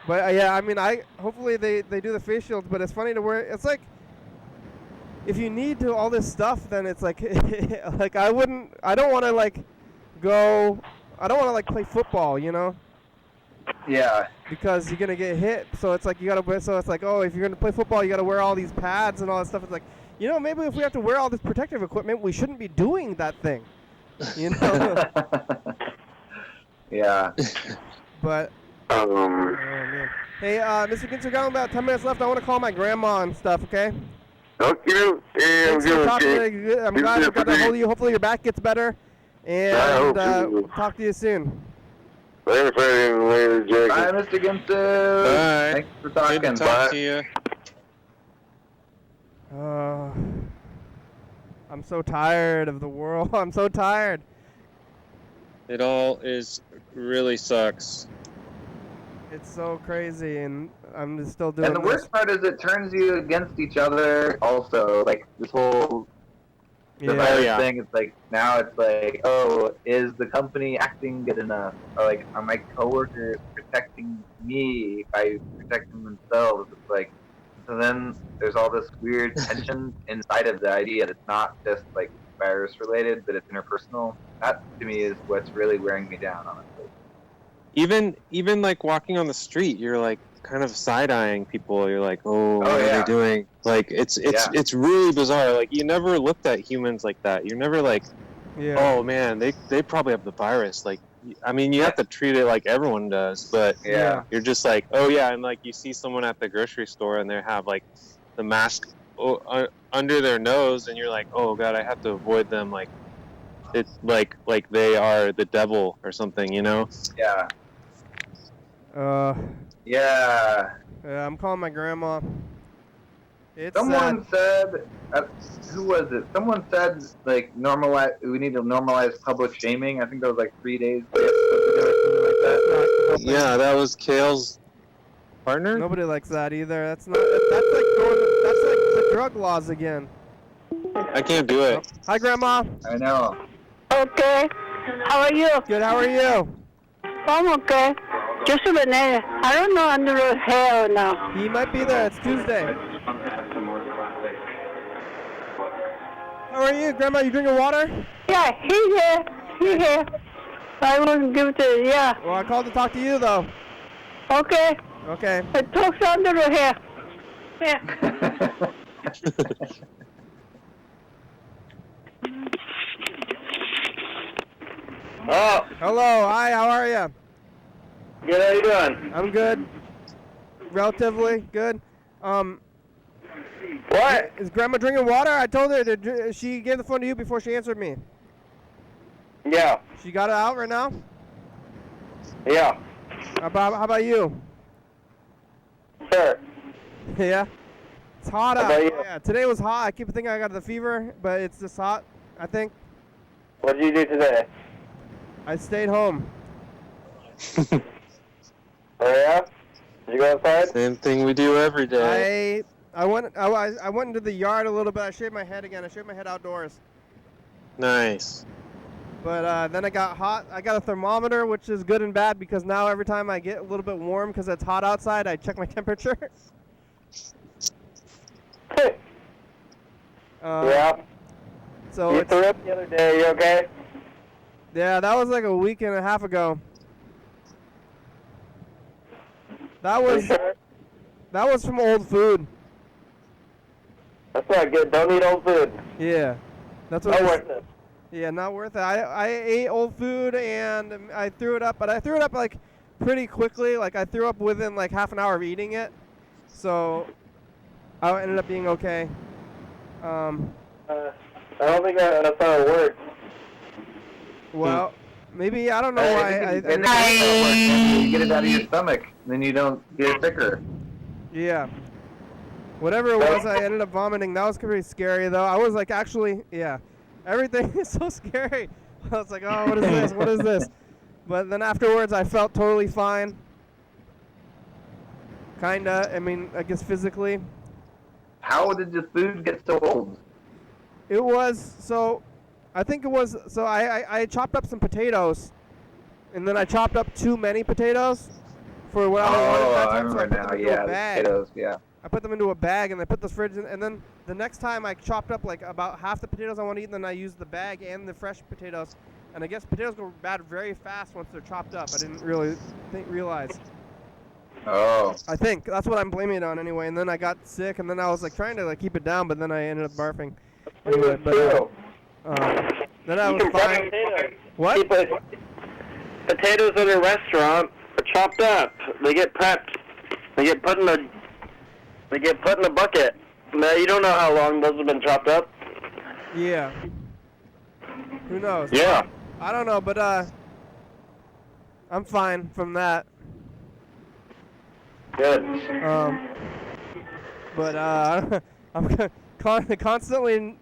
But yeah, I mean, hopefully they do the face shields. But it's funny to wear. It's like if you need to all this stuff, then it's like like I don't want to like go. I don't want to like play football, you know. Yeah. Because you're gonna get hit, so it's like you gotta wear. So it's like, oh, if you're gonna play football, you gotta wear all these pads and all that stuff. It's like, you know, maybe if we have to wear all this protective equipment, we shouldn't be doing that thing, you know. Yeah. But. Oh, man. Hey, Mr. Ginsu, got about 10 minutes left. I want to call my grandma and stuff. Okay. Okay. Yeah, I'm glad I got to hold you. Hopefully your back gets better, and talk to you soon. Later, Freddy. Later, Jacob. Bye, Mr. Ginsu. Bye. Thanks for talking. Good to talk to you. I'm so tired of the world. I'm so tired. It all really sucks. It's so crazy, and I'm just still doing. And the worst part is it turns you against each other. Also, like this whole virus thing. It's like now it's like, oh, is the company acting good enough? Or like, are my coworkers protecting me by protecting themselves? It's like, so then there's all this weird tension inside of the idea that it's not just like virus related, but it's interpersonal. That to me is what's really wearing me down, honestly. Even like walking on the street, you're like kind of side-eyeing people. You're like, what are they doing? Like it's really bizarre. Like you never looked at humans like that. You're never like, oh man, they probably have the virus. Like, I mean, you have to treat it like everyone does, but you're just like, oh yeah, and like you see someone at the grocery store and they have like the mask under their nose, and you're like, oh god, I have to avoid them. Like it's like they are the devil or something, you know? Yeah. Yeah, I'm calling my grandma. Someone said, who was it? Someone said, like, we need to normalize public shaming. I think that was like 3 days later or something like that. Yeah, that was Kale's partner? Nobody likes that either. That's like the drug laws again. I can't do it. Hi, Grandma. I know. Okay. How are you? Good, how are you? I'm okay. Just a minute. I don't know under the hair now. He might be there. It's Tuesday. How are you, Grandma? You drinking water? Yeah, he's here. He's here. I wouldn't give it to you, yeah. Well, I called to talk to you, though. Okay. Okay. It talks under the hair. Yeah. Oh. Hello. Hi, how are you? Good, how you doing? I'm good. Relatively good. What? Is Grandma drinking water? I told her she gave the phone to you before she answered me. Yeah. She got it out right now? Yeah. How about you? Sure. Yeah? It's hot How out. about you? Yeah, today was hot. I keep thinking I got the fever, but it's just hot, I think. What did you do today? I stayed home. Oh yeah? Did you go outside? Same thing we do every day. I went into the yard a little bit. I shaved my head again. I shaved my head outdoors. Nice. But then I got hot. I got a thermometer, which is good and bad because now every time I get a little bit warm because it's hot outside, I check my temperature. Yeah. So you threw up the other day. You okay? Yeah, that was like a week and a half ago. That was sure? That was from old food. That's not good. Don't eat old food. Yeah, that's what. Not worth it. Yeah, not worth it. I ate old food and I threw it up, but I threw it up like pretty quickly. Like I threw up within like half an hour of eating it, so I ended up being okay. I don't think that's how it works. Well, maybe I don't know why. You get it out of your stomach, then you don't get sicker. Yeah. Whatever it was, I ended up vomiting. That was pretty scary, though. I was like, actually, yeah. Everything is so scary. I was like, oh, what is this? What is this? But then afterwards, I felt totally fine. Kinda. I mean, I guess physically. How did the food get so old? It was, so, I think it was, so I chopped up some potatoes, and then I chopped up too many potatoes for what I wanted that time, so I put them into a bag. Potatoes, yeah. I put them into a bag, and I put the fridge in, and then the next time I chopped up like about half the potatoes I want to eat, and then I used the bag and the fresh potatoes, and I guess potatoes go bad very fast once they're chopped up. I didn't really realize. Oh. I think that's what I'm blaming it on anyway, and then I got sick, and then I was like trying to like keep it down, but then I ended up barfing. Anyway, but then I was fine. What? Potatoes at a restaurant are chopped up. They get prepped. They get put in a bucket. Now you don't know how long those have been chopped up. Yeah. Who knows? Yeah. I don't know, but I'm fine from that. Good. But I'm constantly,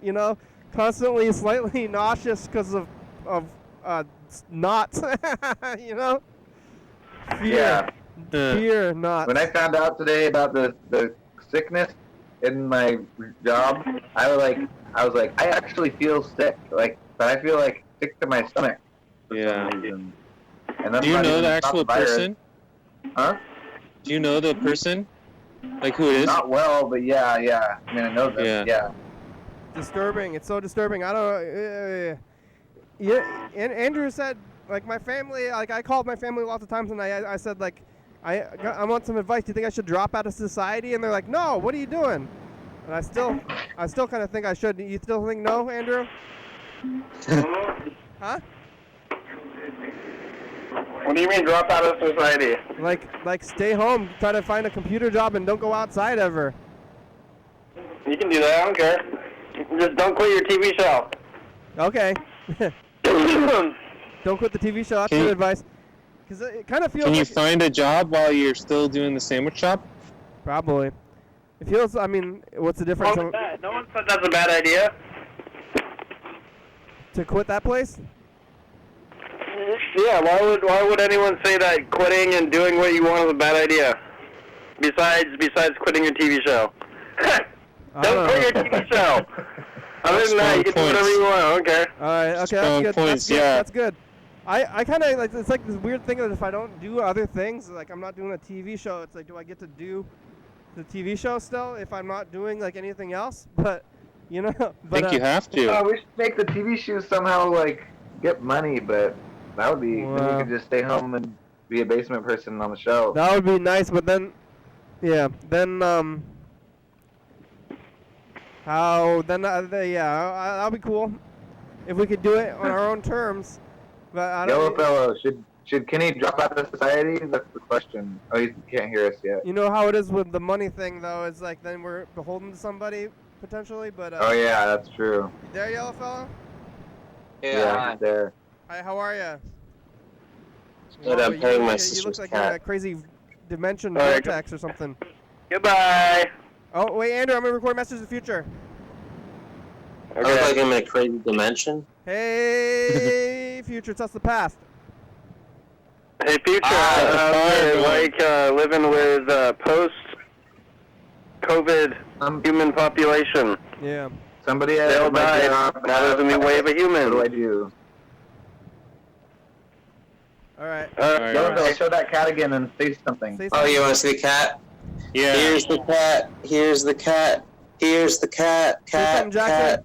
constantly slightly nauseous because of knots, Fear. Yeah. Fear, knots. When I found out today about the sickness in my job, I was like, I actually feel sick. Like, but I feel like sick to my stomach. Yeah. And that's Do you not know even the not actual virus. person? Huh? Do you know the person? Like who it is? Not well, but yeah. I mean, I know them. Yeah. Disturbing. It's so disturbing. I don't know. Yeah. And Andrew said like my family, like I called my family lots of times and I said like, I want some advice. Do you think I should drop out of society? And they're like, no, what are you doing? And I still kind of think I should. You still think no, Andrew? Huh? What do you mean drop out of society? Like stay home, try to find a computer job, and don't go outside ever. You can do that. I don't care. Just don't quit your TV show. Okay. Don't quit the TV show. That's good advice. Because it kind of feels. Can you find a job while you're still doing the sandwich shop? Probably. It feels. I mean, what's the difference? No one said that's a bad idea. To quit that place? Yeah. Why would anyone say that quitting and doing what you want is a bad idea? Besides quitting your TV show. Don't quit your TV show. Other than that, you can do whatever you want. I don't care. All right. Okay. Strong That's good. points, That's good. I kind of like, it's like this weird thing that if I don't do other things, like I'm not doing a TV show, it's like, do I get to do the TV show still if I'm not doing like anything else? But, you know. I think you have to. We should make the TV show somehow like get money, but that would be, then you could just stay home and be a basement person on the show. That would be nice, but then, that'll be cool if we could do it on our own terms. But I don't. Yellow fellow, should Kenny drop out of society? That's the question. Oh, he can't hear us yet. You know how it is with the money thing, though. It's like then we're beholden to somebody potentially. But oh yeah, that's true. You there, yellow fellow? Yeah, he's there. Hi, how are you? Good, I'm paying my You sister's look like cat. you're in a crazy dimension vortex or something. Goodbye. Oh wait, Andrew, I'm gonna record Message of the Future. I look like I'm in a crazy dimension. Hey, future, tell us the past. Hey, future. Living with post-COVID human population. Yeah. Somebody They all died. Now there's a new wave of humans. What do I do? All right. Yellow, show that cat again and say something. Oh, you want to see the cat? Yeah. Here's the cat. Here's the cat. Here's the cat. Cat. Cat.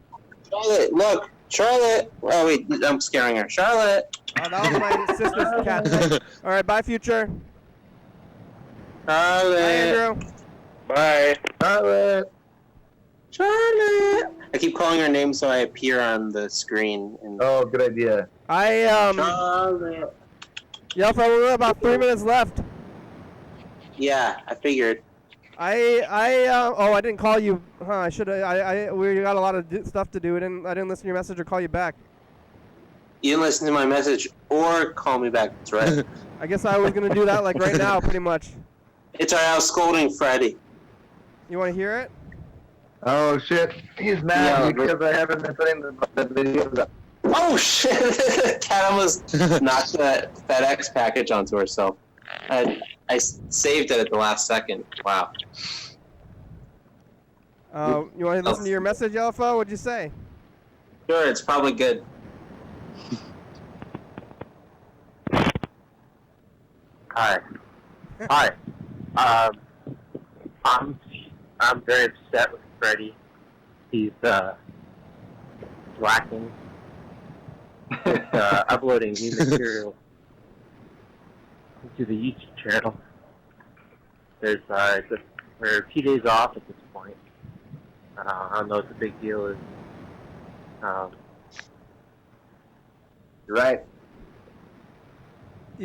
Charlotte, look. Charlotte. Oh, wait. I'm scaring her. Charlotte. Oh, that was my sister's cat. All right. Bye, future. Charlotte. Bye, Andrew. Bye. Charlotte. Charlotte. I keep calling her name so I appear on the screen. And Oh, good idea. Charlotte. Yeah, probably we have about 3 minutes left. Yeah, I figured. I didn't call you. Huh? I should have. We got a lot of stuff to do. I didn't listen to your message or call you back. You didn't listen to my message or call me back. That's right. I guess I was gonna do that like right now, pretty much. It's our house scolding Freddy. You want to hear it? Oh shit, he's mad because I haven't been putting the videos up. Oh shit! Cat almost knocked that FedEx package onto herself. I saved it at the last second. Wow. You want to listen to your message, Alpha? What'd you say? Sure, it's probably good. Hi. Hi. I'm very upset with Freddy. He's slacking. He's uploading new material to the YouTube channel. We're a few days off at this point. I don't know what the big deal is. You're right.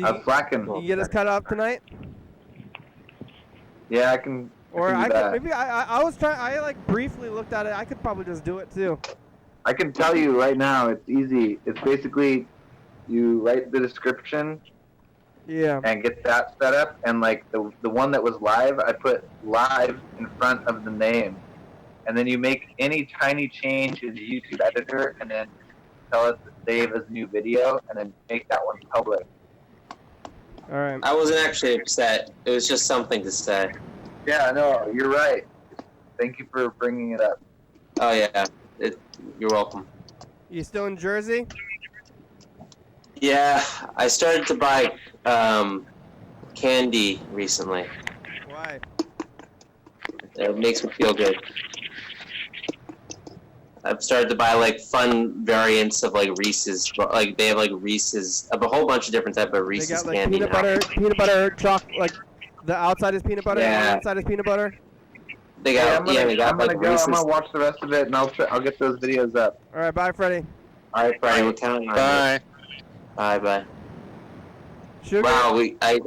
I'm slacking. You get us cut off tonight? Yeah, I can. Or I can do that. maybe I was trying. I like briefly looked at it. I could probably just do it too. I can tell you right now, it's easy. It's basically you write the description. Yeah. And get that set up, and like the one that was live, I put live in front of the name, and then you make any tiny change in the YouTube editor, and then tell us to save as new video, and then make that one public. All right. I wasn't actually upset. It was just something to say. Yeah, no, you're right. Thank you for bringing it up. Oh yeah, you're welcome. You still in Jersey? Yeah, I started to buy candy recently. Why? It makes me feel good. I've started to buy like fun variants of like Reese's. Like they have like Reese's, a whole bunch of different type of Reese's They got like candy peanut butter chocolate. Like the outside is peanut butter, and the inside is peanut butter. They got they got like Reese's. I'm gonna watch the rest of it, and I'll get those videos up. All right, bye, Freddy. All right, Freddy, we're counting on you. Bye. Sugar? Wow, I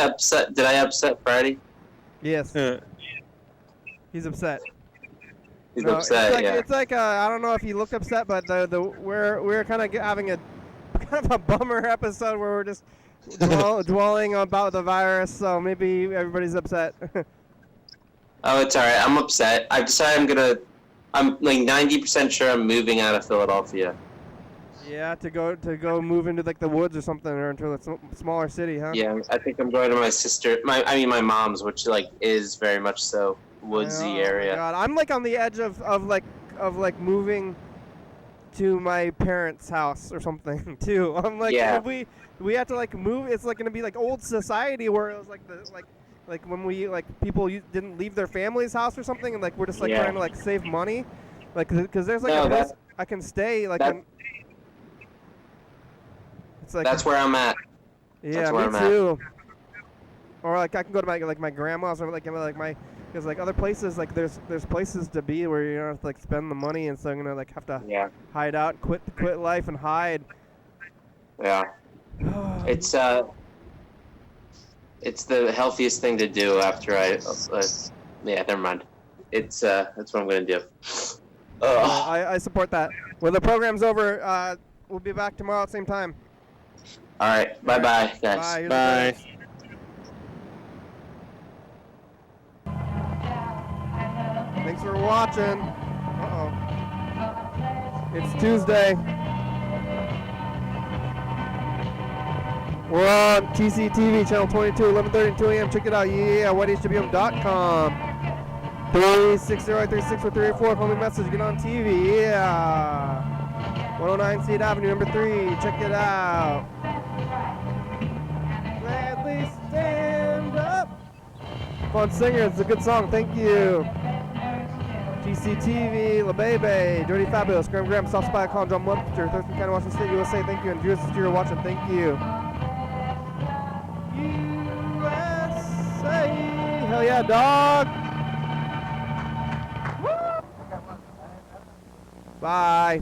upset. Did I upset Freddy? Yes. He's upset. He's upset. It's like I don't know if you look upset, but we're kind of having a kind of a bummer episode where we're just dwelling about the virus. So maybe everybody's upset. Oh, it's alright. I'm upset. I've decided I'm like 90% sure I'm moving out of Philadelphia. Yeah, to go move into like the woods or something, or into a smaller city, huh? Yeah, I think I'm going to my mom's, which like is very much so woodsy area. God, I'm like on the edge of moving to my parents' house or something too. I'm like, if we have to like move. It's like gonna be like old society where it was like when we like people didn't leave their family's house or something, and like we're just like trying to like save money, like because there's like a place I can stay like. It's like that's where I'm at. Yeah, me too. Or like I can go to my grandma's or like my because like other places like there's places to be where you don't have to like spend the money, and so I'm gonna like have to hide out, quit life and hide. Yeah. It's the healthiest thing to do after never mind. That's what I'm gonna do. I support that. When the program's over, we'll be back tomorrow at the same time. All right. Bye, guys. Bye. Thanks for watching. It's Tuesday. We're on TCTV, channel 22, 11:30 2 a.m. Check it out. Yeah, YDHWM.com. 360-364-384. Call me message. Get on TV. Yeah. 109 State Avenue, number 3. Check it out. Gladly stand up. Fun singer. It's a good song. Thank you. TCTV, La Bebe, Dirty Fabulous, Graham, South Spy, Con, John Webster, Thurston County, Washington State, USA. Thank you. And viewers, if you're watching, thank you. USA. Hell yeah, dog. Woo. Bye.